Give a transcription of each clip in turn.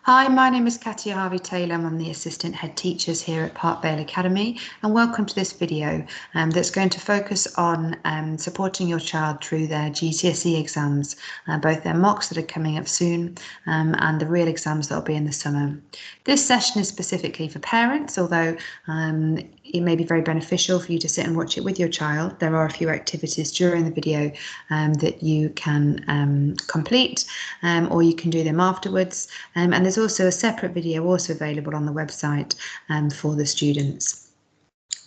Hi, my name is Katia Harvey-Taylor. I'm one of the Assistant Head Teachers here at Park Vale Academy, and welcome to this video that's going to focus on supporting your child through their GCSE exams, both their mocks that are coming up soon and the real exams that will be in the summer. This session is specifically for parents, although it may be very beneficial for you to sit and watch it with your child. There are a few activities during the video that you can complete, or you can do them afterwards. And there's also a separate video also available on the website for the students.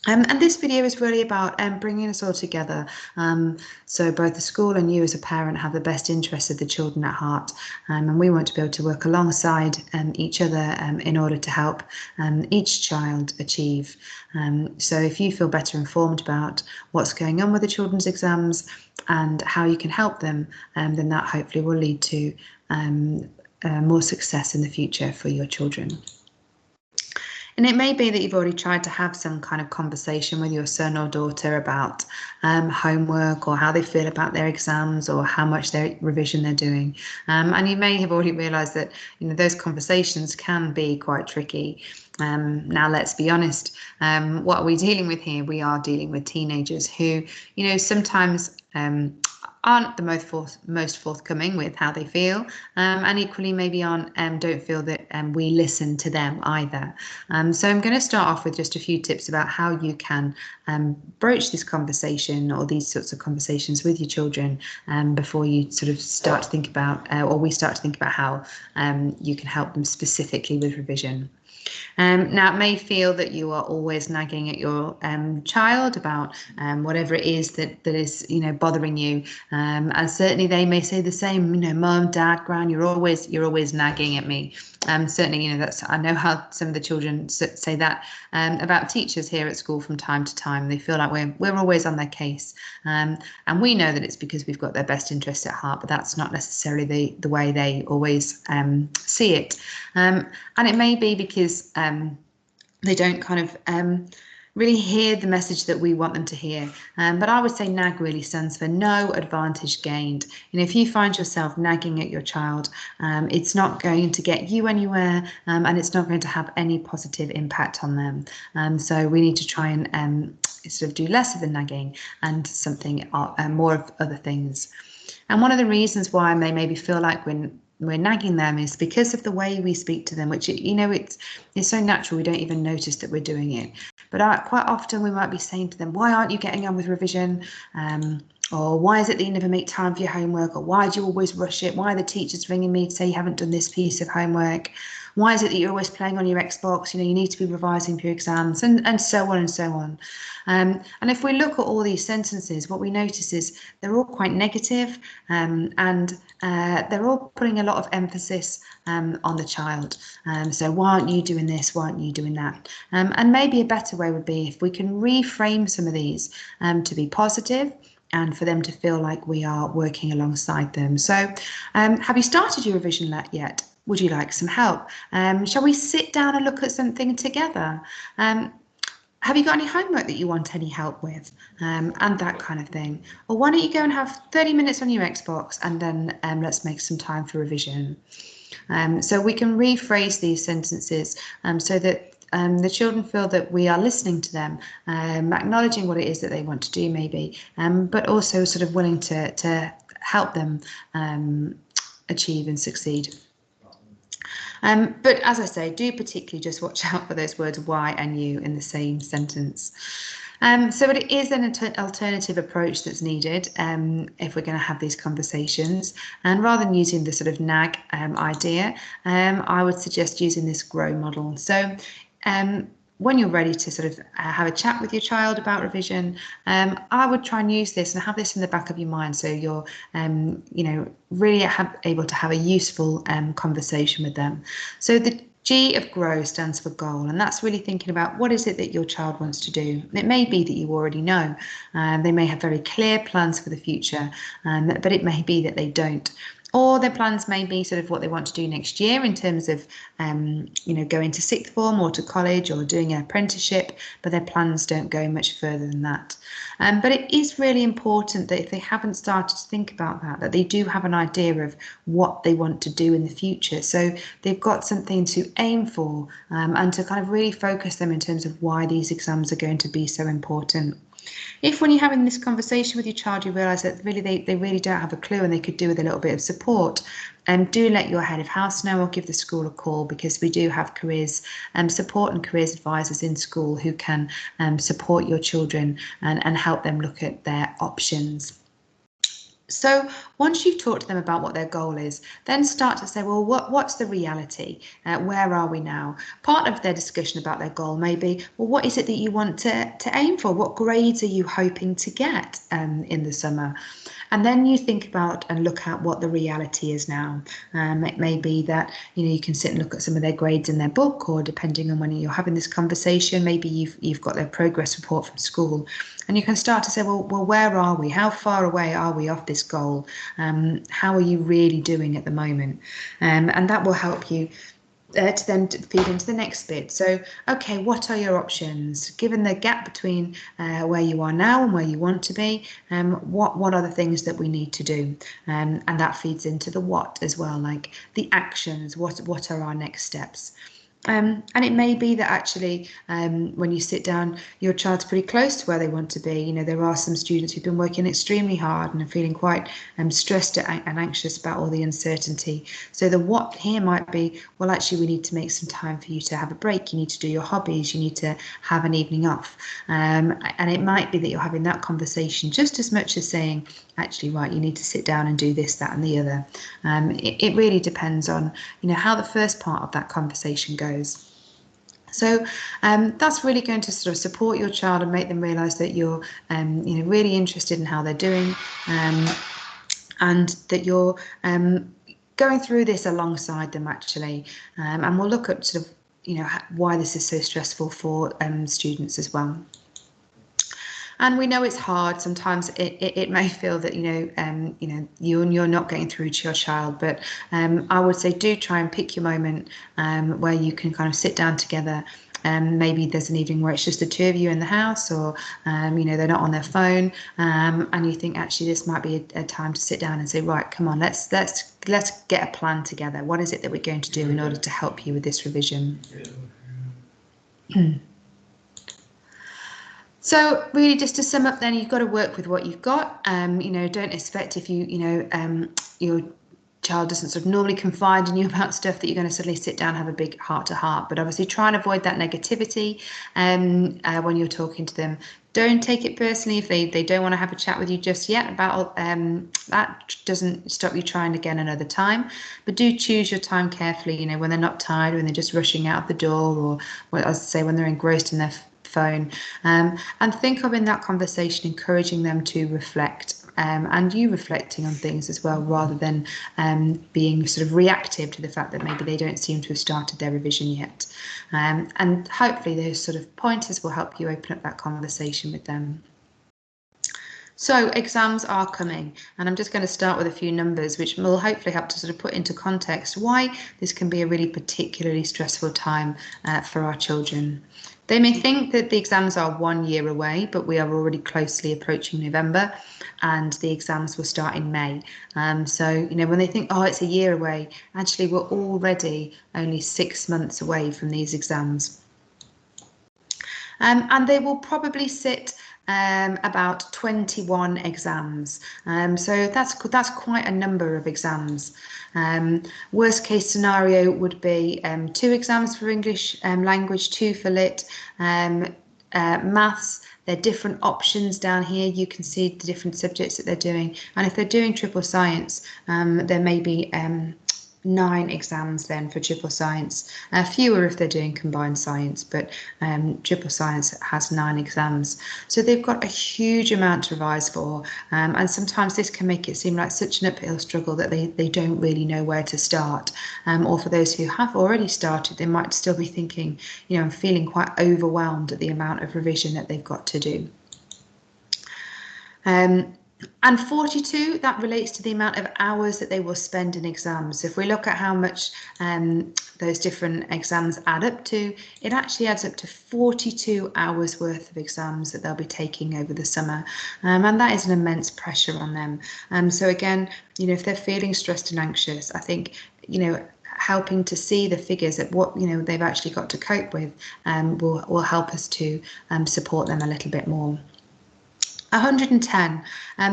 And this video is really about bringing us all together, so both the school and you as a parent have the best interests of the children at heart, and we want to be able to work alongside each other in order to help each child achieve. So if you feel better informed about what's going on with the children's exams and how you can help them, then that hopefully will lead to more success in the future for your children. And it may be that you've already tried to have some kind of conversation with your son or daughter about homework or how they feel about their exams or how much revision they're doing. And you may have already realised that those conversations can be quite tricky. Now, let's be honest, what are we dealing with here? We are dealing with teenagers who, sometimes aren't the most forthcoming with how they feel, and equally maybe don't feel that we listen to them either. So I'm going to start off with just a few tips about how you can broach this conversation or these sorts of conversations with your children before you sort of start to think about, or we start to think about how you can help them specifically with revision. Now, it may feel that you are always nagging at your child about whatever it is that is, bothering you, and certainly they may say the same. Mum, Dad, Gran, you're always nagging at me. Certainly, I know how some of the children say that about teachers here at school from time to time. They feel like we're always on their case, and we know that it's because we've got their best interests at heart, but that's not necessarily the way they always see it. And it may be because they don't kind of really hear the message that we want them to hear. But I would say nag really stands for no advantage gained. If you find yourself nagging at your child, it's not going to get you anywhere, and it's not going to have any positive impact on them. So we need to try and sort of do less of the nagging and something more of other things. And one of the reasons why they maybe feel like we're nagging them is because of the way we speak to them, which it's so natural we don't even notice that we're doing it. But quite often we might be saying to them, why aren't you getting on with revision? Or why is it that you never make time for your homework? Or why do you always rush it? Why are the teachers ringing me to say you haven't done this piece of homework? Why is it that you're always playing on your Xbox? You need to be revising for your exams, and so on and so on. And if we look at all these sentences, what we notice is they're all quite negative, and they're all putting a lot of emphasis on the child. So why aren't you doing this? Why aren't you doing that? And maybe a better way would be if we can reframe some of these to be positive, and for them to feel like we are working alongside them. So have you started your revision yet? Would you like some help? Shall we sit down and look at something together? Have you got any homework that you want any help with? And that kind of thing. Or why don't you go and have 30 minutes on your Xbox, and then let's make some time for revision. So we can rephrase these sentences so that the children feel that we are listening to them, acknowledging what it is that they want to do maybe, but also sort of willing to help them achieve and succeed. But as I say, do particularly just watch out for those words why and you in the same sentence. So it is an alternative approach that's needed if we're going to have these conversations. And rather than using the sort of nag idea, I would suggest using this grow model. So when you're ready to sort of have a chat with your child about revision, I would try and use this and have this in the back of your mind, so you're really able to have a useful conversation with them. So the G of grow stands for goal, and that's really thinking about what is it that your child wants to do. And it may be that you already know. They may have very clear plans for the future, but it may be that they don't. Or their plans may be sort of what they want to do next year in terms of, going to sixth form or to college or doing an apprenticeship, but their plans don't go much further than that. But it is really important that if they haven't started to think about that they do have an idea of what they want to do in the future. So they've got something to aim for, and to kind of really focus them in terms of why these exams are going to be so important. If when you're having this conversation with your child you realise that really they really don't have a clue and they could do with a little bit of support, do let your head of house know or give the school a call, because we do have careers support and careers advisors in school who can support your children and help them look at their options. So once you've talked to them about what their goal is, then start to say, well, what's the reality? Where are we now? Part of their discussion about their goal may be, well, what is it that you want to aim for? What grades are you hoping to get in the summer? And then you think about and look at what the reality is now. It may be that you can sit and look at some of their grades in their book, or depending on when you're having this conversation, maybe you've got their progress report from school, and you can start to say, well, where are we? How far away are we off this goal? How are you really doing at the moment? And that will help you to then feed into the next bit. So, okay, what are your options? Given the gap between where you are now and where you want to be, what are the things that we need to do? And that feeds into the what as well, like the actions, what are our next steps? And it may be that actually when you sit down, your child's pretty close to where they want to be. There are some students who've been working extremely hard and are feeling quite stressed and anxious about all the uncertainty. So the what here might be, well, actually, we need to make some time for you to have a break. You need to do your hobbies. You need to have an evening off. And it might be that you're having that conversation just as much as saying, actually, right, you need to sit down and do this, that, and the other. It really depends on, how the first part of that conversation goes. So that's really going to sort of support your child and make them realise that you're, really interested in how they're doing, and that you're going through this alongside them actually. And we'll look at sort of, why this is so stressful for students as well. And we know it's hard. Sometimes it may feel that you're not getting through to your child, but I would say do try and pick your moment where you can kind of sit down together. Maybe there's an evening where it's just the two of you in the house, or they're not on their phone, and you think actually this might be a time to sit down and say, right, come on, let's get a plan together. What is it that we're going to do in order to help you with this revision? So really, just to sum up then, you've got to work with what you've got. Don't expect if your child doesn't sort of normally confide in you about stuff that you're going to suddenly sit down and have a big heart-to-heart. But obviously try and avoid that negativity when you're talking to them. Don't take it personally if they don't want to have a chat with you just yet about that. Doesn't stop you trying again another time, but do choose your time carefully, when they're not tired, when they're just rushing out of the door, or as I say, when they're engrossed in their phone, and think of in that conversation encouraging them to reflect, and you reflecting on things as well, rather than being sort of reactive to the fact that maybe they don't seem to have started their revision yet. And hopefully those sort of pointers will help you open up that conversation with them. So exams are coming, and I'm just going to start with a few numbers which will hopefully help to sort of put into context why this can be a really particularly stressful time for our children. They may think that the exams are 1 year away, but we are already closely approaching November, and the exams will start in May. So, when they think, oh, it's a year away, actually we're already only 6 months away from these exams. And they will probably sit about 21 exams. So that's quite a number of exams. Worst case scenario would be 2 exams for English language, 2 for lit, maths. There are different options down here. You can see the different subjects that they're doing. And if they're doing triple science, there may be 9 exams then for triple science, fewer if they're doing combined science, but triple science has 9 exams. So they've got a huge amount to revise for, and sometimes this can make it seem like such an uphill struggle that they don't really know where to start. Or for those who have already started, they might still be thinking, I'm feeling quite overwhelmed at the amount of revision that they've got to do. And 42, that relates to the amount of hours that they will spend in exams. So if we look at how much those different exams add up to, it actually adds up to 42 hours worth of exams that they'll be taking over the summer. And that is an immense pressure on them. So again, you know, if they're feeling stressed and anxious, I think, you know, helping to see the figures at what, you know, they've actually got to cope with will help us to support them a little bit more. 110.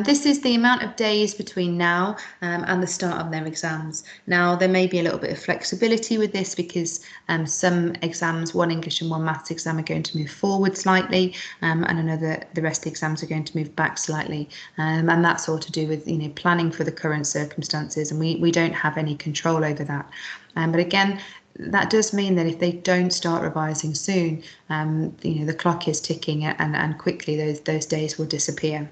This is the amount of days between now and the start of their exams. Now, there may be a little bit of flexibility with this because some exams, one English and one maths exam, are going to move forward slightly, and the rest of the exams are going to move back slightly. And that's all to do with, you know, planning for the current circumstances, and we don't have any control over that. But again, that does mean that if they don't start revising soon, you know, the clock is ticking, and quickly those days will disappear.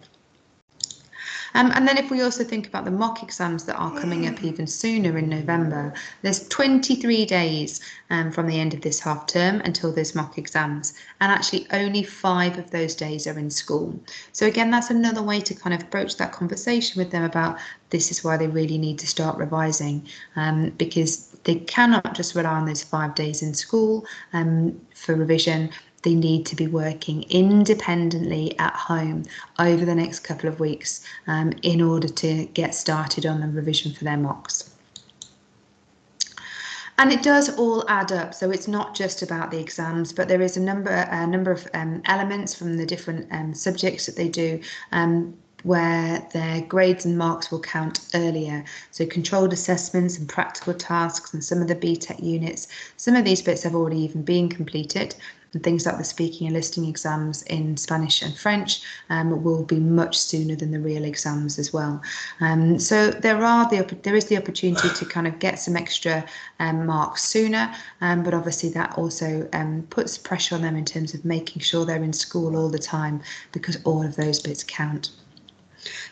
And then if we also think about the mock exams that are coming up even sooner in November, there's 23 days from the end of this half term until those mock exams, and actually only 5 of those days are in school. So again, that's another way to kind of broach that conversation with them about this is why they really need to start revising, because they cannot just rely on those 5 days in school for revision. They need to be working independently at home over the next couple of weeks in order to get started on the revision for their mocks. And it does all add up, so it's not just about the exams, but there is a number of elements from the different subjects that they do where their grades and marks will count earlier. So controlled assessments and practical tasks and some of the BTEC units, some of these bits have already even been completed. And things like the speaking and listening exams in Spanish and French will be much sooner than the real exams as well. So there is the opportunity to kind of get some extra marks sooner, but obviously that also puts pressure on them in terms of making sure they're in school all the time, because all of those bits count.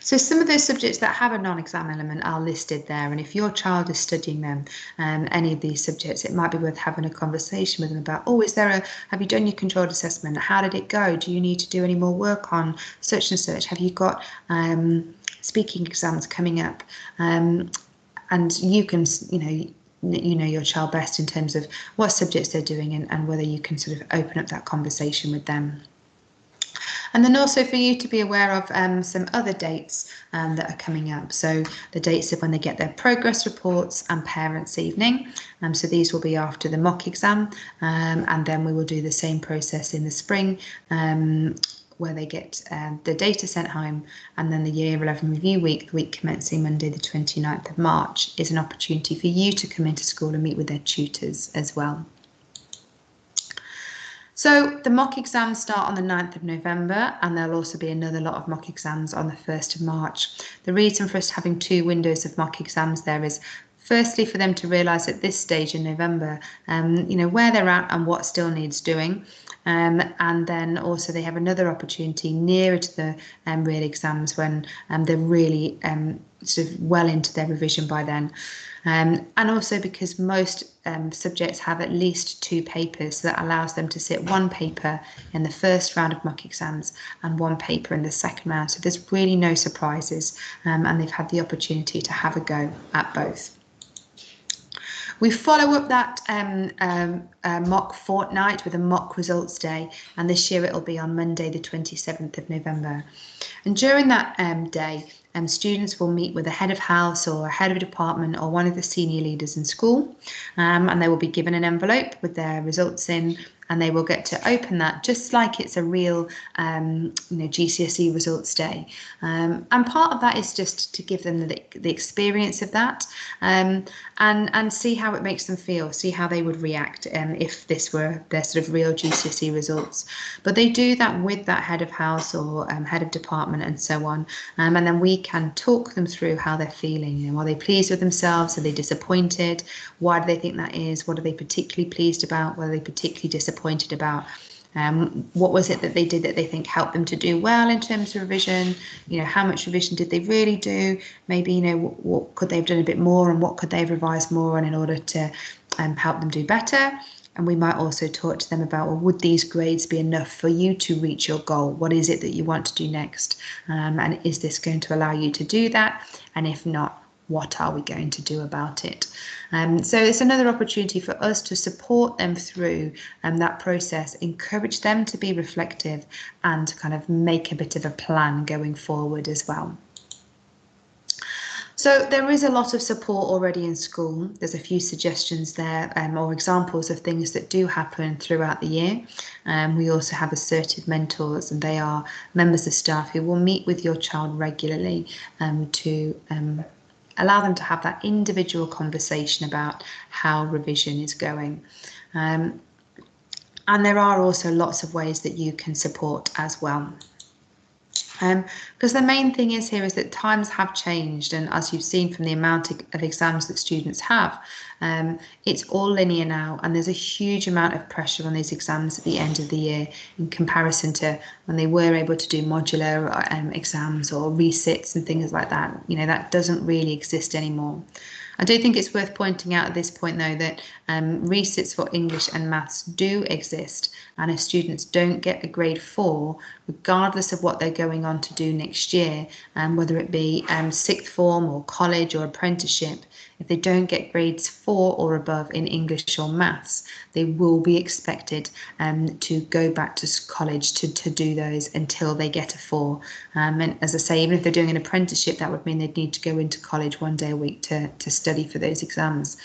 So some of those subjects that have a non-exam element are listed there, and if your child is studying them, any of these subjects, it might be worth having a conversation with them about, oh, have you done your controlled assessment? How did it go? Do you need to do any more work on such and such? Have you got speaking exams coming up? And you can, you know your child best in terms of what subjects they're doing and whether you can sort of open up that conversation with them. And then also for you to be aware of some other dates that are coming up. So the dates of when they get their progress reports and parents' evening. So these will be after the mock exam, and then we will do the same process in the spring, where they get the data sent home, and then the Year 11 review week, the week commencing Monday the 29th of March, is an opportunity for you to come into school and meet with their tutors as well. So the mock exams start on the 9th of November, and there'll also be another lot of mock exams on the 1st of March. The reason for us having 2 windows of mock exams there is firstly for them to realise at this stage in November, you know, where they're at and what still needs doing. And then also they have another opportunity nearer to the real exams when they're really sort of well into their revision by then. And also because most subjects have at least 2 papers, so that allows them to sit 1 paper in the first round of mock exams and 1 paper in the second round. So there's really no surprises, and they've had the opportunity to have a go at both. We follow up that mock fortnight with a mock results day, and this year it'll be on Monday the 27th of November. And during that day, students will meet with a head of house or a head of department or one of the senior leaders in school, and they will be given an envelope with their results in, and they will get to open that just like it's a real GCSE results day. And part of that is just to give them the experience of that, and see how it makes them feel, see how they would react if this were their sort of real GCSE results. But they do that with that head of house or head of department and so on, and then we can talk them through how they're feeling. You know, are they pleased with themselves? Are they disappointed? Why do they think that is? What are they particularly pleased about? What are they particularly disappointed about? What was it that they did that they think helped them to do well in terms of revision? You know, how much revision did they really do? Maybe, you know, what could they have done a bit more, and what could they have revised more on in order to help them do better? And we might also talk to them about, well, would these grades be enough for you to reach your goal? What is it that you want to do next? And is this going to allow you to do that? And if not, what are we going to do about it? So it's another opportunity for us to support them through that process, encourage them to be reflective and kind of make a bit of a plan going forward as well. So there is a lot of support already in school. There's a few suggestions there or examples of things that do happen throughout the year. We also have assertive mentors, and they are members of staff who will meet with your child regularly to allow them to have that individual conversation about how revision is going. And there are also lots of ways that you can support as well. Because the main thing is here is that times have changed, and as you've seen from the amount of exams that students have, it's all linear now, and there's a huge amount of pressure on these exams at the end of the year in comparison to when they were able to do modular exams or resits and things like that. You know, that doesn't really exist anymore. I do think it's worth pointing out at this point, though, that resits for English and maths do exist, and if students don't get a grade 4, regardless of what they're going on to do next year, whether it be sixth form or college or apprenticeship, if they don't get grades 4 or above in English or maths, they will be expected to go back to college to do those until they get a 4. And as I say, even if they're doing an apprenticeship, that would mean they'd need to go into college one day a week to study for those exams.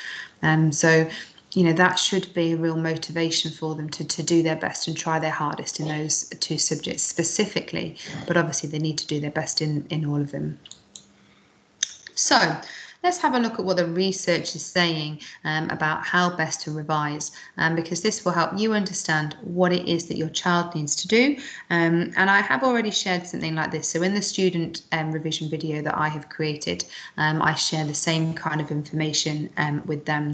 So, you know, that should be a real motivation for them to do their best and try their hardest in those 2 subjects specifically, but obviously they need to do their best in all of them. So let's have a look at what the research is saying about how best to revise, because this will help you understand what it is that your child needs to do. And I have already shared something like this. So in the student revision video that I have created, I share the same kind of information with them.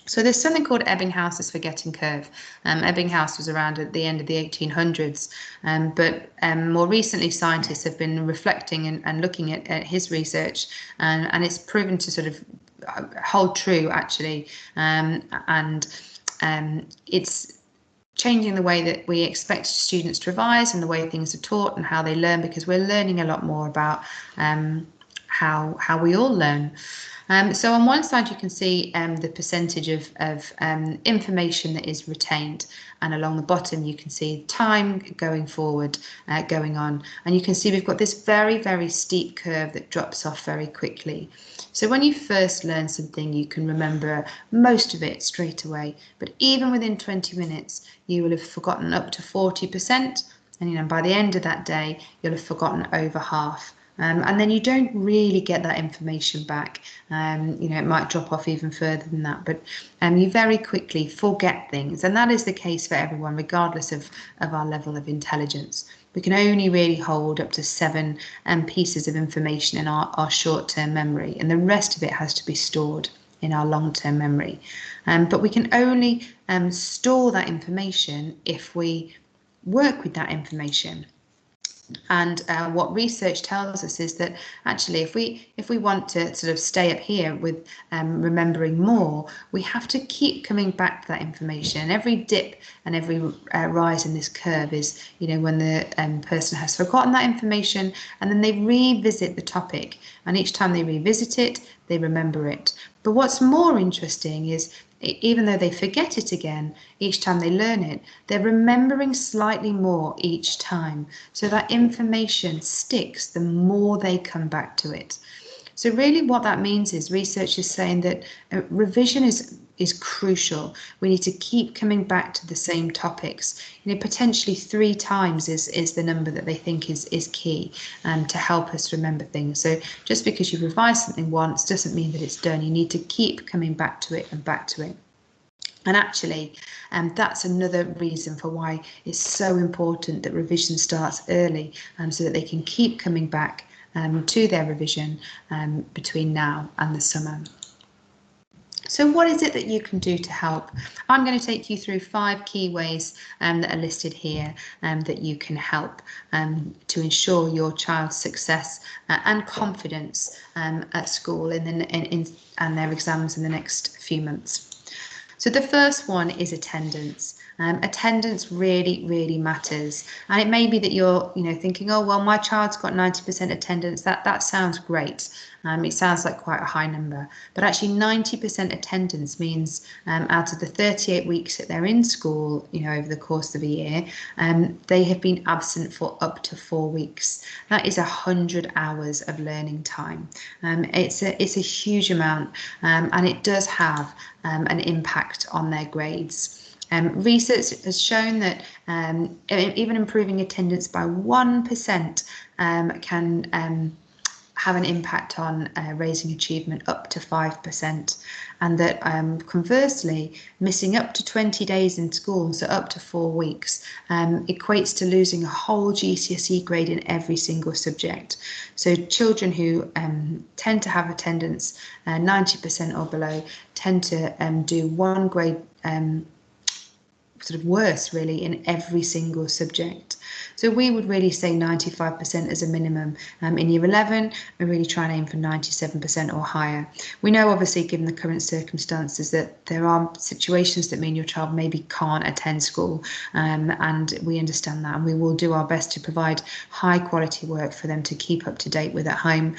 So there's something called Ebbinghaus's forgetting curve. Ebbinghaus was around at the end of the 1800s, but more recently scientists have been reflecting and looking at his research, and it's proven to sort of hold true actually, and it's changing the way that we expect students to revise and the way things are taught and how they learn, because we're learning a lot more about how we all learn. So on one side you can see the percentage of information that is retained, and along the bottom you can see time going forward, going on, and you can see we've got this very, very steep curve that drops off very quickly. So when you first learn something, you can remember most of it straight away, but even within 20 minutes you will have forgotten up to 40%, and you know, by the end of that day you'll have forgotten over half. And then you don't really get that information back. You know, it might drop off even further than that, but you very quickly forget things, and that is the case for everyone, regardless of our level of intelligence. We can only really hold up to 7 pieces of information in our short-term memory, and the rest of it has to be stored in our long-term memory. But we can only store that information if we work with that information. And what research tells us is that actually if we want to sort of stay up here with remembering more, we have to keep coming back to that information. Every dip and every rise in this curve is, you know, when the person has forgotten that information, and then they revisit the topic, and each time they revisit it, they remember it. But what's more interesting is, even though they forget it again, each time they learn it, they're remembering slightly more each time. So that information sticks the more they come back to it. So really what that means is research is saying that revision is crucial. We need to keep coming back to the same topics. You know, potentially 3 times is the number that they think is key to help us remember things. So just because you revise something once doesn't mean that it's done. You need to keep coming back to it and back to it. And actually, that's another reason for why it's so important that revision starts early, so that they can keep coming back to their revision between now and the summer. So what is it that you can do to help? I'm going to take you through 5 key ways that are listed here that you can help to ensure your child's success and confidence at school and their exams in the next few months. So the first one is attendance. Attendance really matters, and it may be that you're thinking, oh well, my child's got 90% attendance. That sounds great. It sounds like quite a high number, but actually 90% attendance means out of the 38 weeks that they're in school, over the course of a year, they have been absent for up to 4 weeks. That is 100 hours of learning time. It's a huge amount, and it does have an impact on their grades. Research has shown that even improving attendance by 1% can have an impact on raising achievement up to 5%, and that conversely, missing up to 20 days in school, so up to 4 weeks, equates to losing a whole GCSE grade in every single subject. So children who tend to have attendance 90% or below tend to do one grade sort of worse really in every single subject. So we would really say 95% as a minimum. In year 11, we're really trying to aim for 97% or higher. We know obviously given the current circumstances that there are situations that mean your child maybe can't attend school, and we understand that, and we will do our best to provide high quality work for them to keep up to date with at home,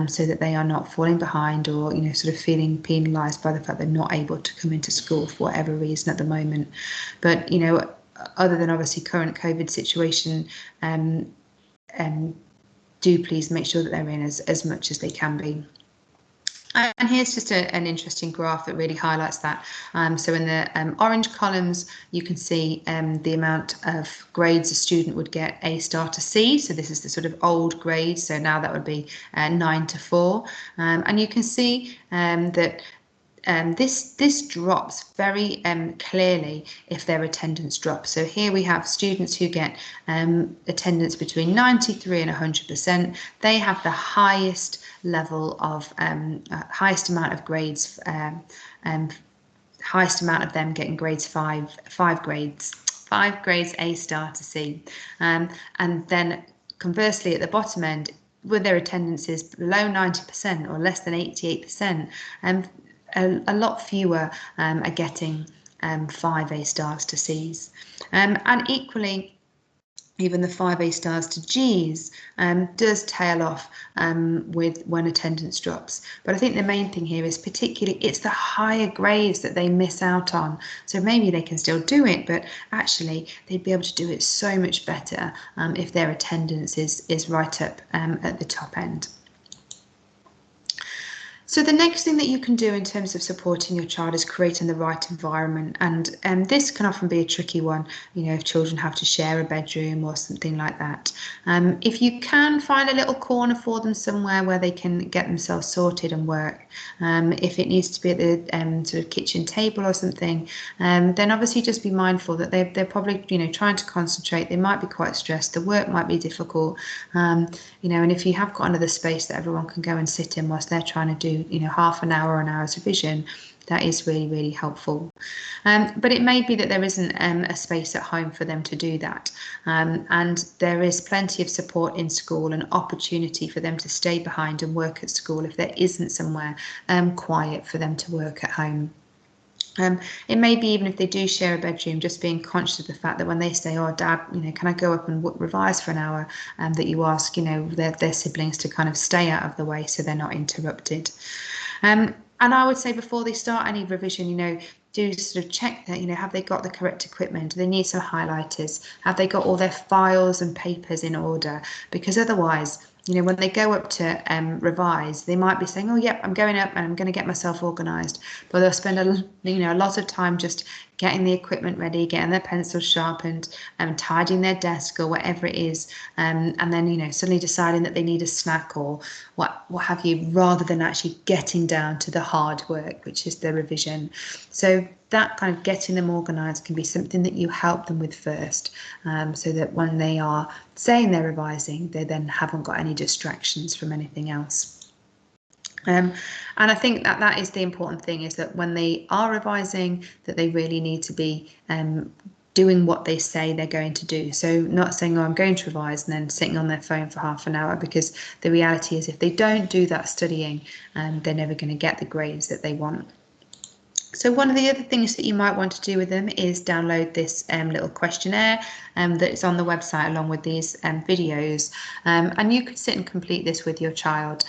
so that they are not falling behind or sort of feeling penalised by the fact they're not able to come into school for whatever reason at the moment. But other than obviously current COVID situation, do please make sure that they're in as much as they can be. And here's just an interesting graph that really highlights that. So in the orange columns, you can see the amount of grades a student would get A star to C. So this is the sort of old grade. So now that would be 9 to 4. And you can see that this drops very clearly if their attendance drops. So here we have students who get attendance between 93 and 100%. They have the highest level of highest amount of grades, highest amount of them getting grades five grades A star to C, and then conversely at the bottom end, with their attendances below 90% or less than 88%, a lot fewer are getting 5 A stars to C's, and equally even the 5 A stars to G's does tail off with when attendance drops. But I think the main thing here is particularly it's the higher grades that they miss out on. So maybe they can still do it, but actually they'd be able to do it so much better if their attendance is right up at the top end. So the next thing that you can do in terms of supporting your child is creating the right environment, and this can often be a tricky one, if children have to share a bedroom or something like that. If you can find a little corner for them somewhere where they can get themselves sorted and work, if it needs to be at the sort of kitchen table or something, then obviously just be mindful that they're probably trying to concentrate. They might be quite stressed. The work might be difficult, and if you have got another space that everyone can go and sit in whilst they're trying to do half an hour or an hour's revision, that is really helpful. But it may be that there isn't a space at home for them to do that, and there is plenty of support in school and opportunity for them to stay behind and work at school if there isn't somewhere quiet for them to work at home. It may be even if they do share a bedroom, just being conscious of the fact that when they say, oh Dad, can I go up and revise for an hour, that you ask their siblings to kind of stay out of the way so they're not interrupted. And I would say before they start any revision, do sort of check that, have they got the correct equipment? Do they need some highlighters? Have they got all their files and papers in order? Because otherwise, when they go up to revise, they might be saying, oh, yep, I'm going up and I'm going to get myself organised. But they'll spend a lot of time just getting the equipment ready, getting their pencils sharpened, tidying their desk or whatever it is, and then suddenly deciding that they need a snack or what have you, rather than actually getting down to the hard work, which is the revision. So that kind of getting them organised can be something that you help them with first, so that when they are saying they're revising, they then haven't got any distractions from anything else. And I think that is the important thing, is that when they are revising, that they really need to be doing what they say they're going to do. So not saying, oh, I'm going to revise, and then sitting on their phone for half an hour, because the reality is if they don't do that studying, they're never going to get the grades that they want. So one of the other things that you might want to do with them is download this little questionnaire that's on the website along with these videos, and you could sit and complete this with your child,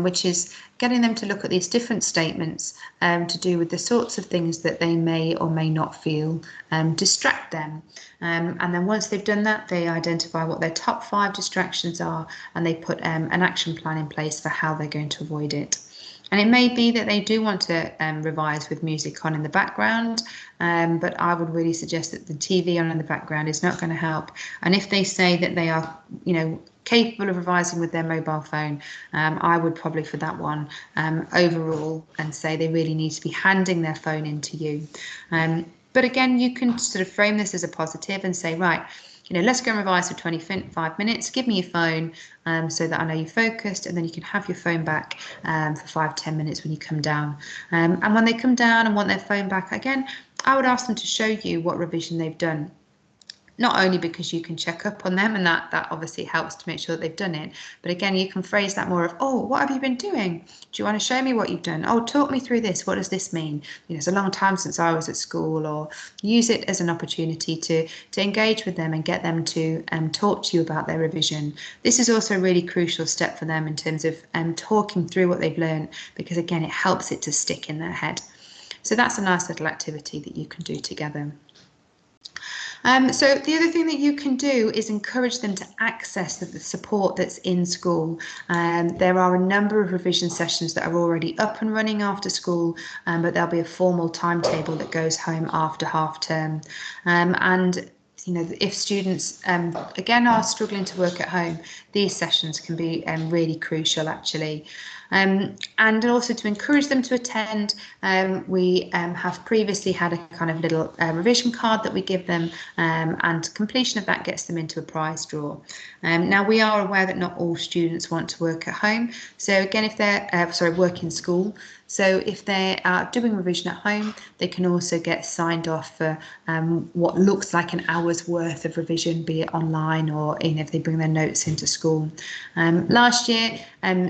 which is getting them to look at these different statements to do with the sorts of things that they may or may not feel distract them. And then once they've done that, they identify what their top 5 distractions are, and they put an action plan in place for how they're going to avoid it. And it may be that they do want to revise with music on in the background, but I would really suggest that the TV on in the background is not going to help. And if they say that they are, capable of revising with their mobile phone, I would probably for that one overrule and say they really need to be handing their phone in to you. But again, you can sort of frame this as a positive and say, right, let's go and revise for 25 minutes. Give me your phone so that I know you're focused, and then you can have your phone back for 5-10 minutes when you come down. And when they come down and want their phone back again, I would ask them to show you what revision they've done. Not only because you can check up on them, and that obviously helps to make sure that they've done it, but again, you can phrase that more of, oh, what have you been doing? Do you want to show me what you've done? Oh, talk me through this. What does this mean? It's a long time since I was at school. Or use it as an opportunity to engage with them and get them to talk to you about their revision. This is also a really crucial step for them in terms of talking through what they've learned, because again, it helps it to stick in their head. So that's a nice little activity that you can do together. So the other thing that you can do is encourage them to access the support that's in school. There are a number of revision sessions that are already up and running after school, but there'll be a formal timetable that goes home after half term. And if students, again, are struggling to work at home, these sessions can be really crucial, actually. And also to encourage them to attend, we have previously had a kind of little revision card that we give them, and completion of that gets them into a prize draw. Now, we are aware that not all students want to work at home. So again, if they're, work in school. So if they are doing revision at home, they can also get signed off for what looks like an hour's worth of revision, be it online or if they bring their notes into school. Last year,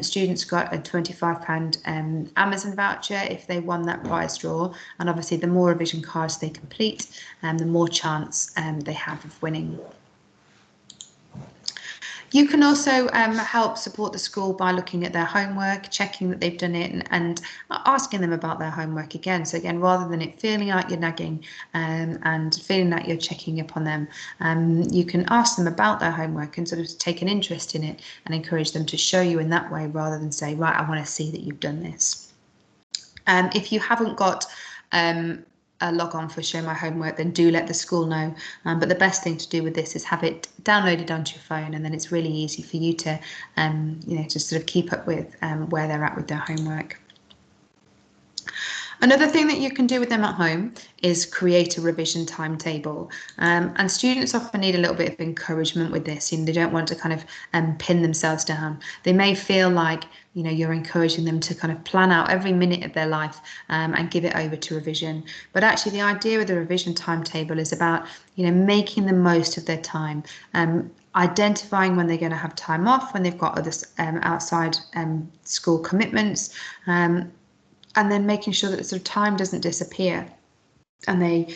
students got a £25 Amazon voucher if they won that prize draw, and obviously the more revision cards they complete, the more chance they have of winning. You can also help support the school by looking at their homework, checking that they've done it, and asking them about their homework again. So again, rather than it feeling like you're nagging and feeling like you're checking up on them, you can ask them about their homework and sort of take an interest in it and encourage them to show you in that way, rather than say, right, I want to see that you've done this. If you haven't got a log on for Show My Homework, then do let the school know. But the best thing to do with this is have it downloaded onto your phone, and then it's really easy for you to, just sort of keep up with where they're at with their homework. Another thing that you can do with them at home is create a revision timetable. And students often need a little bit of encouragement with this. They don't want to kind of pin themselves down. They may feel like you're encouraging them to kind of plan out every minute of their life and give it over to revision. But actually, the idea of the revision timetable is about making the most of their time. Identifying when they're going to have time off, when they've got other outside school commitments, and then making sure that the sort of time doesn't disappear, and they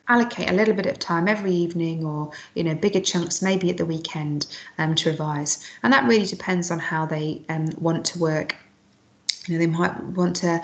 allocate a little bit of time every evening, or bigger chunks maybe at the weekend to revise. And that really depends on how they want to work. They might want to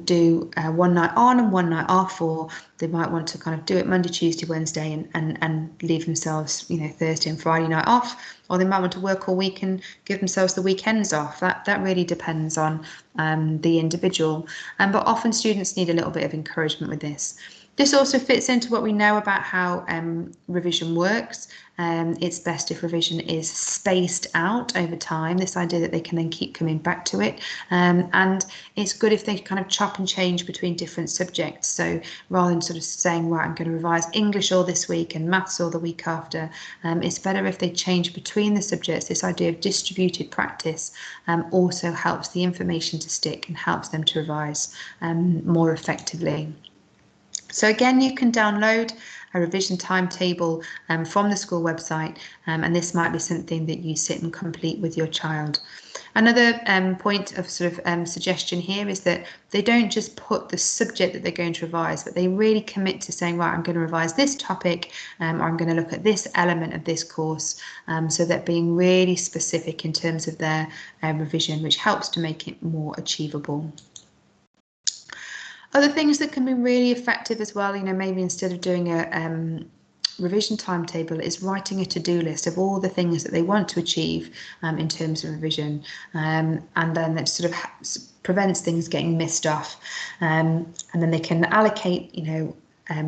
do one night on and one night off, or they might want to kind of do it Monday, Tuesday, Wednesday, and leave themselves, Thursday and Friday night off, or they might want to work all week and give themselves the weekends off. That really depends on the individual. But often students need a little bit of encouragement with this. This also fits into what we know about how revision works. It's best if revision is spaced out over time, this idea that they can then keep coming back to it. And it's good if they kind of chop and change between different subjects. So rather than sort of saying, right, I'm going to revise English all this week and maths all the week after, it's better if they change between the subjects. This idea of distributed practice also helps the information to stick and helps them to revise more effectively. So again, you can download a revision timetable from the school website, and this might be something that you sit and complete with your child. Another point of sort of suggestion here is that they don't just put the subject that they're going to revise, but they really commit to saying, right, I'm going to revise this topic, or I'm going to look at this element of this course, so that being really specific in terms of their revision, which helps to make it more achievable. Other things that can be really effective as well, maybe instead of doing a revision timetable, is writing a to-do list of all the things that they want to achieve in terms of revision, and then that sort of prevents things getting missed off, and then they can allocate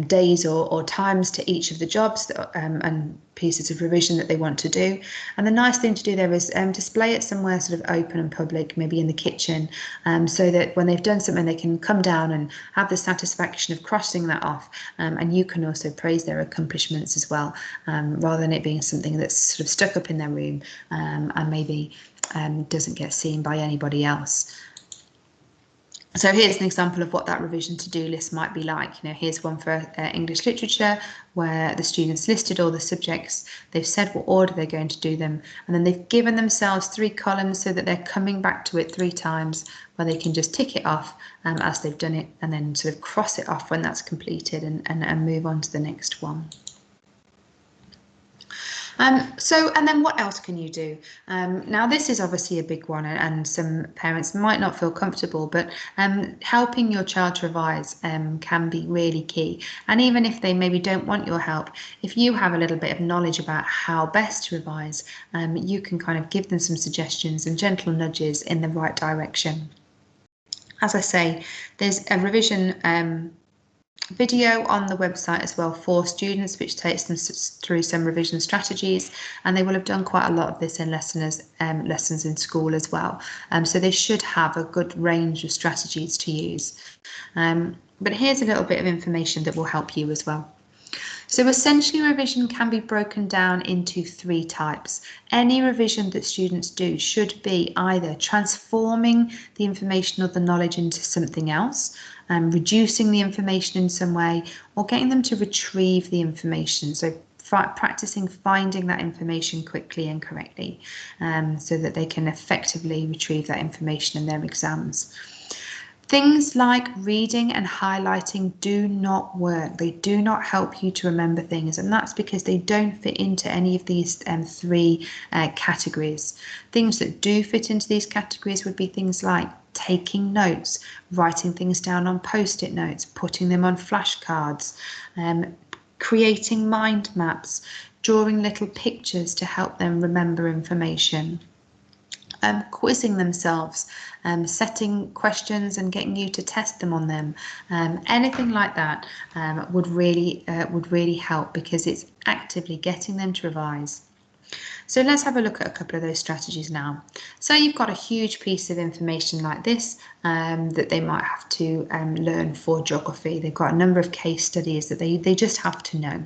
days or times to each of the jobs and pieces of revision that they want to do. And the nice thing to do there is display it somewhere sort of open and public, maybe in the kitchen, so that when they've done something, they can come down and have the satisfaction of crossing that off, and you can also praise their accomplishments as well, rather than it being something that's sort of stuck up in their room and maybe doesn't get seen by anybody else. So here's an example of what that revision to-do list might be like. Here's one for English literature, where the students listed all the subjects, they've said what order they're going to do them, and then they've given themselves 3 columns so that they're coming back to it 3 times, where they can just tick it off as they've done it, and then sort of cross it off when that's completed and move on to the next one. And then what else can you do? Now this is obviously a big one, and some parents might not feel comfortable, but helping your child to revise can be really key. And even if they maybe don't want your help, if you have a little bit of knowledge about how best to revise, you can kind of give them some suggestions and gentle nudges in the right direction. As I say, there's a revision video on the website as well for students, which takes them through some revision strategies, and they will have done quite a lot of this in lessons in school as well, so they should have a good range of strategies to use, but here's a little bit of information that will help you as well. So essentially, revision can be broken down into 3 types. Any revision that students do should be either transforming the information or the knowledge into something else, reducing the information in some way, or getting them to retrieve the information. So practicing finding that information quickly and correctly, so that they can effectively retrieve that information in their exams. Things like reading and highlighting do not work. They do not help you to remember things, and that's because they don't fit into any of these 3 categories. Things that do fit into these categories would be things like taking notes, writing things down on post-it notes, putting them on flashcards, creating mind maps, drawing little pictures to help them remember information. Quizzing themselves, setting questions and getting you to test them on them, anything like that would really help, because it's actively getting them to revise. So let's have a look at a couple of those strategies now. So you've got a huge piece of information like this that they might have to learn for geography. They've got a number of case studies that they just have to know.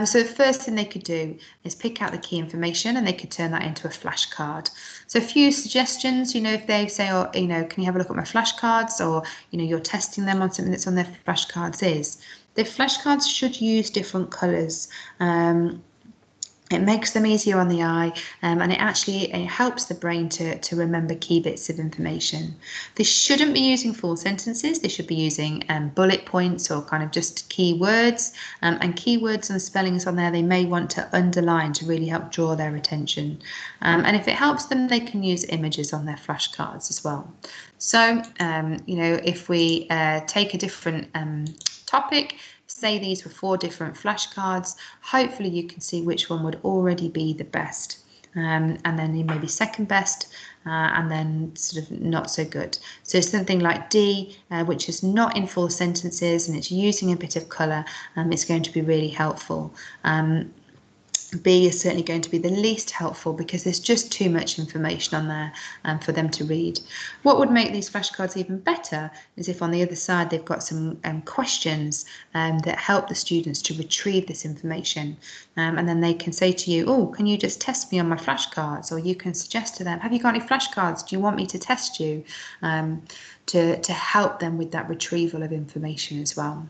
So the first thing they could do is pick out the key information, and they could turn that into a flashcard. So a few suggestions, if they say, oh, can you have a look at my flashcards, or, you're testing them on something that's on their flashcards, is the flashcards should use different colours. It makes them easier on the eye, and it helps the brain to remember key bits of information. They shouldn't be using full sentences. They should be using bullet points or kind of just key words, and keywords and spellings on there they may want to underline to really help draw their attention. And if it helps them, they can use images on their flashcards as well. So, if we take a different topic, say these were 4 different flashcards, hopefully you can see which one would already be the best, and then maybe second best, and then sort of not so good. So something like D, which is not in full sentences and it's using a bit of colour, it's going to be really helpful. B is certainly going to be the least helpful, because there's just too much information on there for them to read. What would make these flashcards even better is if on the other side they've got some questions that help the students to retrieve this information, and then they can say to you, oh, can you just test me on my flashcards? Or you can suggest to them, have you got any flashcards? Do you want me to test you? To help them with that retrieval of information as well.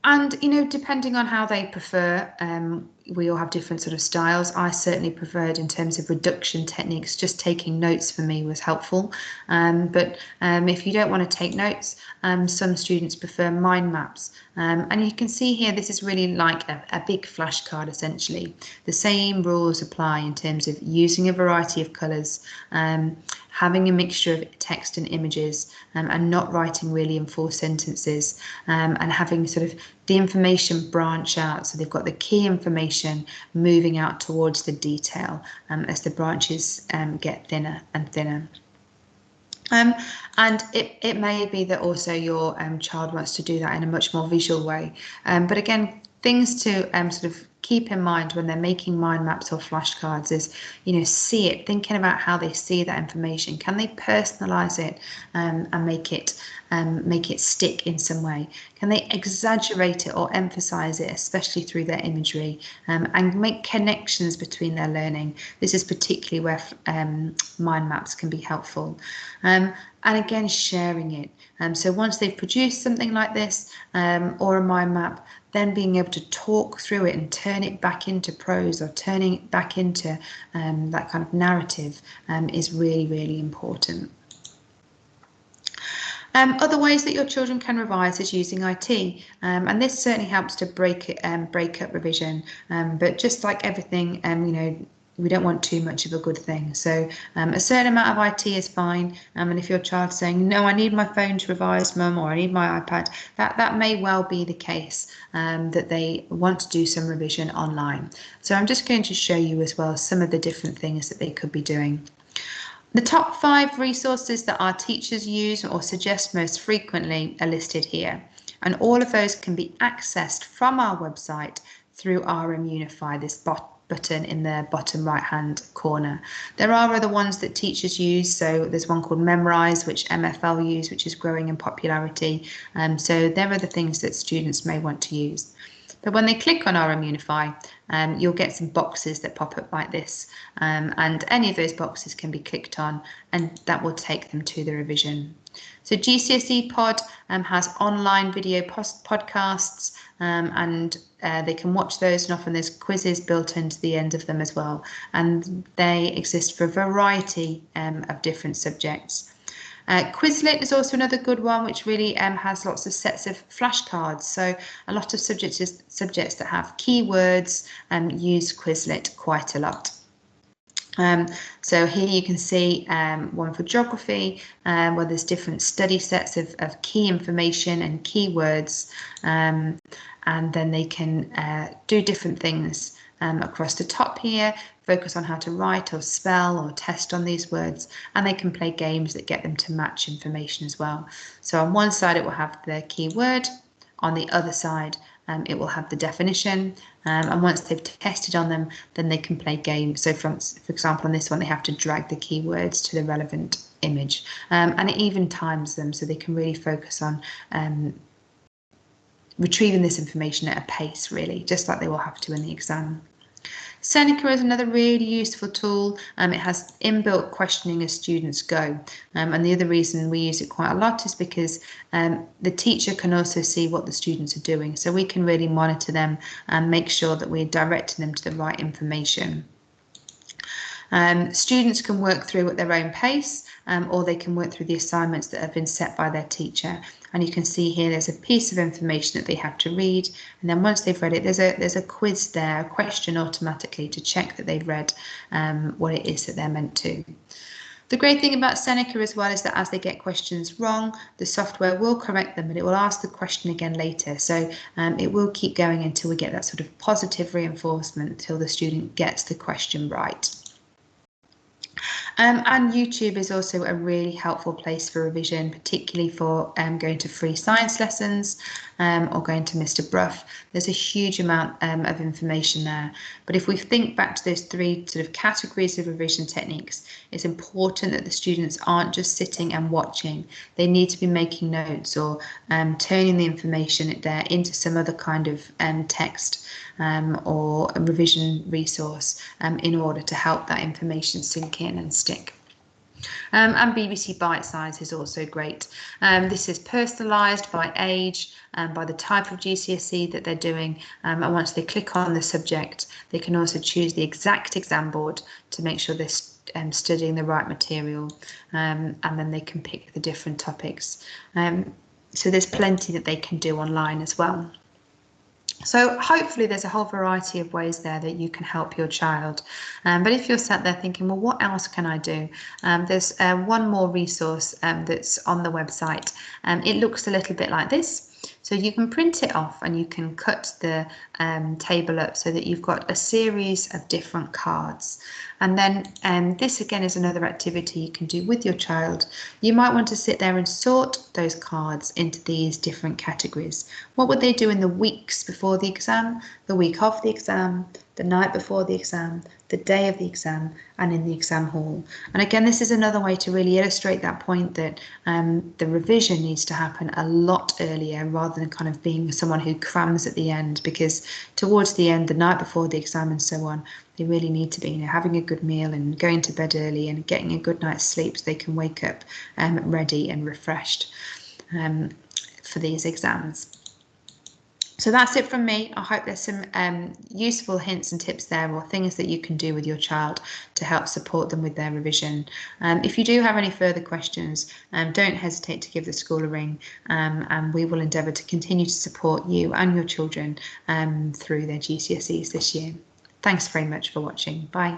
And, depending on how they prefer, we all have different sort of styles. I certainly preferred, in terms of reduction techniques, just taking notes for me was helpful. But if you don't want to take notes, some students prefer mind maps. And you can see here, this is really like a big flashcard essentially. The same rules apply in terms of using a variety of colours, having a mixture of text and images, and not writing really in full sentences, and having sort of the information branch out. So they've got the key information moving out towards the detail as the branches get thinner and thinner. And it may be that also your child wants to do that in a much more visual way. But again, things to sort of keep in mind when they're making mind maps or flashcards is, see it, thinking about how they see that information. Can they personalize it and make it stick in some way? Can they exaggerate it or emphasize it, especially through their imagery, and make connections between their learning? This is particularly where mind maps can be helpful. And again, sharing it. So once they've produced something like this or a mind map, then being able to talk through it and turn it back into prose or turning it back into that kind of narrative is really, really important. Other ways that your children can revise is using IT, and this certainly helps to break up revision. But just like everything, we don't want too much of a good thing. So a certain amount of IT is fine. And if your child's saying, no, I need my phone to revise, Mum, or I need my iPad, that may well be the case, that they want to do some revision online. So I'm just going to show you as well some of the different things that they could be doing. The top 5 resources that our teachers use or suggest most frequently are listed here. And all of those can be accessed from our website through UNIFY, this button in the bottom right hand corner. There are other ones that teachers use, so there's one called Memrise, which MFL use, which is growing in popularity. So there are the things that students may want to use. But when they click on UNIFY, you'll get some boxes that pop up like this, and any of those boxes can be clicked on, and that will take them to the revision. So GCSE Pod has online video podcasts, and they can watch those, and often there's quizzes built into the end of them as well, and they exist for a variety of different subjects. Quizlet is also another good one, which really has lots of sets of flashcards. So a lot of subjects that have keywords use Quizlet quite a lot. So here you can see one for geography, where there's different study sets of key information and keywords, and then they can do different things across the top here, focus on how to write or spell or test on these words, and they can play games that get them to match information as well. So on one side it will have the keyword, on the other side it will have the definition, and once they've tested on them, then they can play games. So for example, on this one, they have to drag the keywords to the relevant image, and it even times them, so they can really focus on retrieving this information at a pace, really, just like they will have to in the exam. Seneca is another really useful tool. It has inbuilt questioning as students go, and the other reason we use it quite a lot is because the teacher can also see what the students are doing, so we can really monitor them and make sure that we're directing them to the right information. Students can work through at their own pace, or they can work through the assignments that have been set by their teacher. And you can see here there's a piece of information that they have to read, and then once they've read it, there's a quiz there, a question automatically to check that they've read what it is that they're meant to. The great thing about Seneca as well is that as they get questions wrong, the software will correct them, but it will ask the question again later. So it will keep going until we get that sort of positive reinforcement until the student gets the question right. And YouTube is also a really helpful place for revision, particularly for going to free science lessons or going to Mr. Bruff. There's a huge amount of information there. But if we think back to those 3 sort of categories of revision techniques, it's important that the students aren't just sitting and watching. They need to be making notes or turning the information there into some other kind of text or a revision resource in order to help that information sink in and stick. And BBC Bitesize is also great. This is personalised by age and by the type of GCSE that they're doing. And once they click on the subject, they can also choose the exact exam board to make sure they're studying the right material. And then they can pick the different topics. So there's plenty that they can do online as well. So hopefully there's a whole variety of ways there that you can help your child. But if you're sat there thinking, well, what else can I do? There's one more resource that's on the website. It looks a little bit like this. So you can print it off and you can cut the table up so that you've got a series of different cards. And then this again is another activity you can do with your child. You might want to sit there and sort those cards into these different categories. What would they do in the weeks before the exam, the week of the exam, the night before the exam, the day of the exam, and in the exam hall? And again, this is another way to really illustrate that point that the revision needs to happen a lot earlier rather than kind of being someone who crams at the end, because towards the end, the night before the exam and so on, they really need to be, having a good meal and going to bed early and getting a good night's sleep so they can wake up ready and refreshed for these exams. So that's it from me. I hope there's some useful hints and tips there, or things that you can do with your child to help support them with their revision. If you do have any further questions, don't hesitate to give the school a ring, and we will endeavour to continue to support you and your children through their GCSEs this year. Thanks very much for watching. Bye.